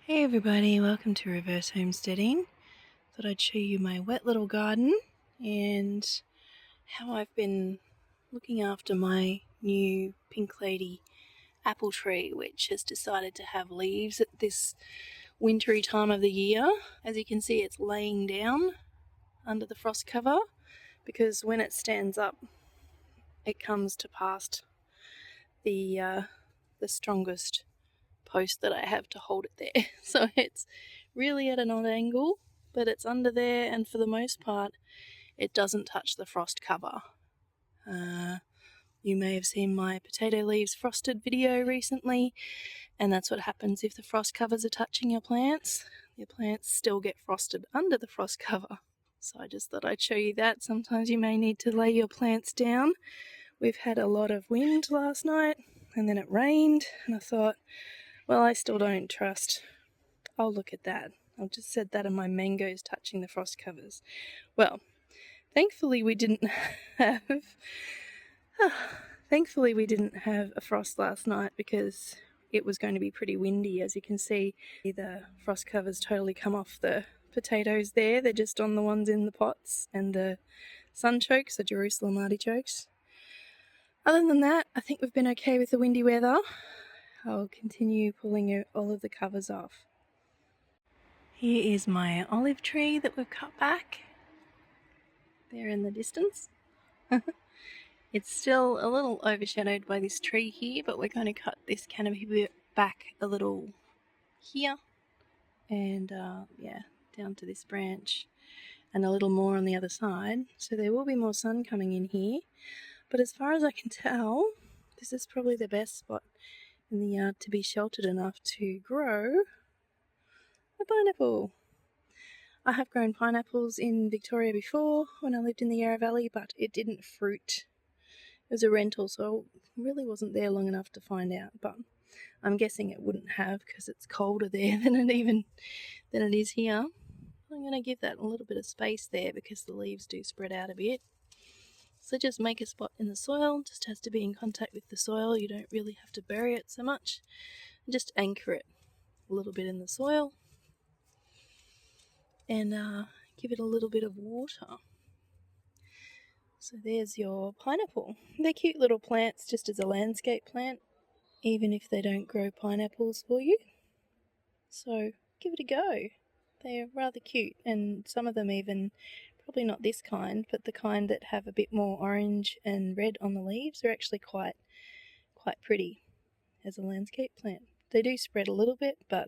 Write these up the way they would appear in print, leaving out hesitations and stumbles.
Hey everybody, welcome to Reverse Homesteading. Thought I'd show you my wet little garden and how I've been looking after my new Pink Lady apple tree, which has decided to have leaves at this wintry time of the year. As you can see, it's laying down under the frost cover because when it stands up, it comes to past the strongest post that I have to hold it there. So it's really at an odd angle, but it's under there, and for the most part it doesn't touch the frost cover. You may have seen my potato leaves frosted video recently, and that's what happens if the frost covers are touching your plants. Your plants still get frosted under the frost cover. So I just thought I'd show you that. Sometimes you may need to lay your plants down. We've had a lot of wind last night, and then it rained, and I thought, well, I still don't trust. Oh, look at that. I've just said that, and my mango's touching the frost covers. Well, thankfully we didn't have a frost last night because it was going to be pretty windy. As you can see, the frost covers totally come off the potatoes there. They're just on the ones in the pots, and the sunchokes, the Jerusalem artichokes. Other than that, I think we've been okay with the windy weather. I'll continue pulling all of the covers off. Here is my olive tree that we've cut back there in the distance. It's still a little overshadowed by this tree here, but we're going to cut this canopy bit back a little here and down to this branch and a little more on the other side, so there will be more sun coming in here. But as far as I can tell, this is probably the best spot in the yard to be sheltered enough to grow a pineapple. I have grown pineapples in Victoria before when I lived in the Yarra Valley, but it didn't fruit. It was a rental, so I really wasn't there long enough to find out, but I'm guessing it wouldn't have because it's colder there than it is here. I'm going to give that a little bit of space there because the leaves do spread out a bit. So just make a spot in the soil, just has to be in contact with the soil. You don't really have to bury it so much. Just anchor it a little bit in the soil and give it a little bit of water. So there's your pineapple. They're cute little plants just as a landscape plant, even if they don't grow pineapples for you. So give it a go. They're rather cute, and some of them even, probably not this kind, but the kind that have a bit more orange and red on the leaves are actually quite pretty as a landscape plant. They do spread a little bit, but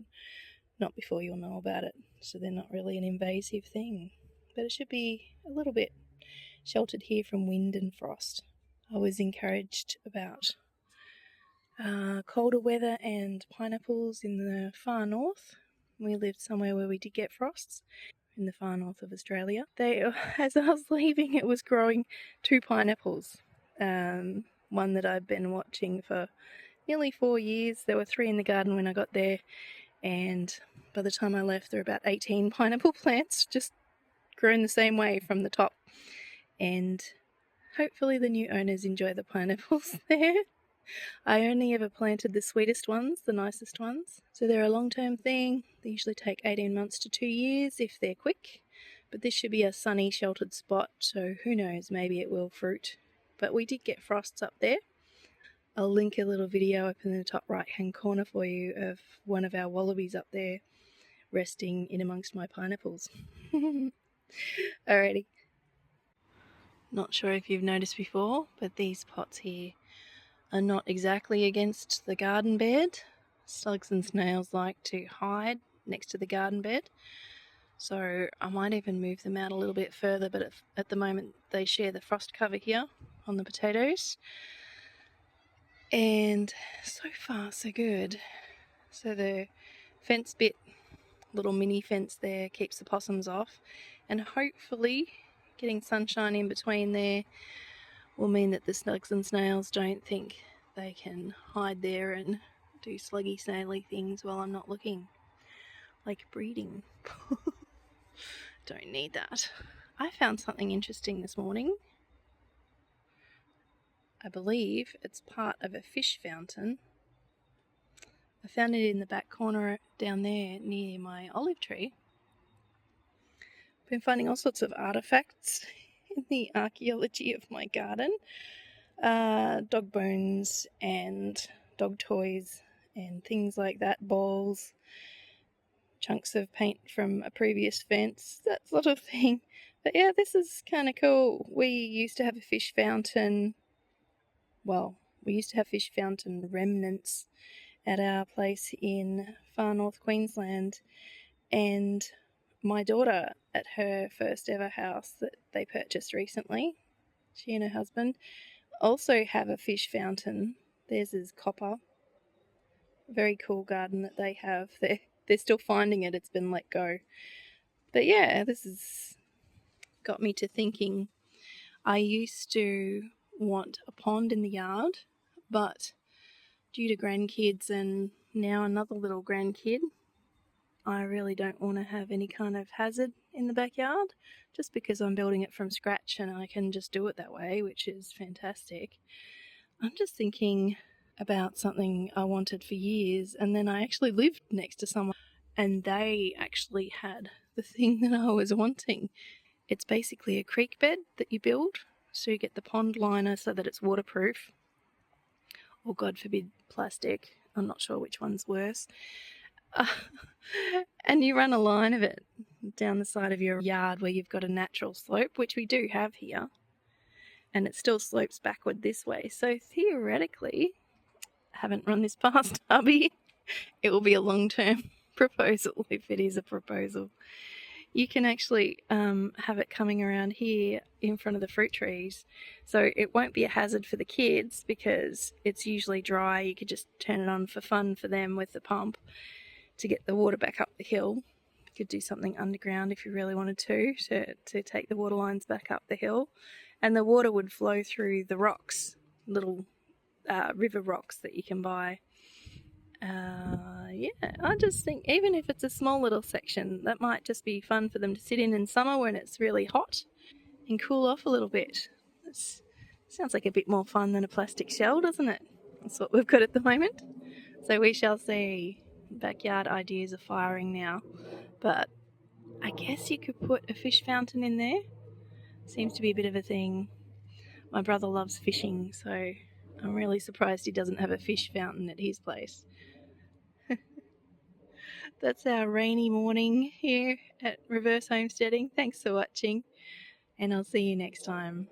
not before you'll know about it, so they're not really an invasive thing. But it should be a little bit sheltered here from wind and frost. I was encouraged about colder weather and pineapples in the far north. We lived somewhere where we did get frosts in the far north of Australia. As I was leaving, it was growing 2 pineapples. One that I've been watching for nearly 4 years. There were 3 in the garden when I got there, and by the time I left there were about 18 pineapple plants just grown the same way from the top. And hopefully the new owners enjoy the pineapples there. I only ever planted the sweetest ones, the nicest ones. So they're a long-term thing. They usually take 18 months to 2 years if they're quick. But this should be a sunny, sheltered spot, so who knows, maybe it will fruit. But we did get frosts up there. I'll link a little video up in the top right-hand corner for you of one of our wallabies up there resting in amongst my pineapples. Alrighty. Not sure if you've noticed before, but these pots here are not exactly against the garden bed. Slugs and snails like to hide next to the garden bed, so I might even move them out a little bit further, but at the moment they share the frost cover here on the potatoes, and so far so good. So the fence bit, little mini fence there, keeps the possums off, and hopefully getting sunshine in between there will mean that the slugs and snails don't think they can hide there and do sluggy snaily things while I'm not looking, like breeding. Don't need that. I found something interesting this morning. I believe it's part of a fish fountain I found it in the back corner down there near my olive tree. Been finding all sorts of artefacts in the archaeology of my garden. Dog bones and dog toys and things like that, balls, chunks of paint from a previous fence, that sort of thing. But yeah, this is kind of cool. We used to have a fish fountain. Well, we used to have fish fountain remnants at our place in far north Queensland, and my daughter, at her first ever house that they purchased recently, she and her husband also have a fish fountain. Theirs is copper. Very cool garden that they have. They're still finding it. It's been let go. But yeah, this has got me to thinking. I used to want a pond in the yard, but due to grandkids and now another little grandkid, I really don't want to have any kind of hazard in the backyard, just because I'm building it from scratch and I can just do it that way, which is fantastic. I'm just thinking about something I wanted for years, and then I actually lived next to someone and they actually had the thing that I was wanting. It's basically a creek bed that you build, so you get the pond liner so that it's waterproof, or God forbid plastic. I'm not sure which one's worse. And you run a line of it down the side of your yard where you've got a natural slope, which we do have here, and it still slopes backward this way. So theoretically, I haven't run this past hubby, it will be a long-term proposal if it is a proposal. You can actually have it coming around here in front of the fruit trees, so it won't be a hazard for the kids because it's usually dry. You could just turn it on for fun for them with the pump to get the water back up the hill. You could do something underground if you really wanted to take the water lines back up the hill, and the water would flow through the rocks, little river rocks that you can buy. Yeah, I just think even if it's a small little section, that might just be fun for them to sit in summer when it's really hot and cool off a little bit. Sounds like a bit more fun than a plastic shell, doesn't it? That's what we've got at the moment. So we shall see. Backyard ideas are firing now. But I guess you could put a fish fountain in there. Seems to be a bit of a thing. My brother loves fishing, so I'm really surprised he doesn't have a fish fountain at his place. That's our rainy morning here at Reverse Homesteading. Thanks for watching, and I'll see you next time.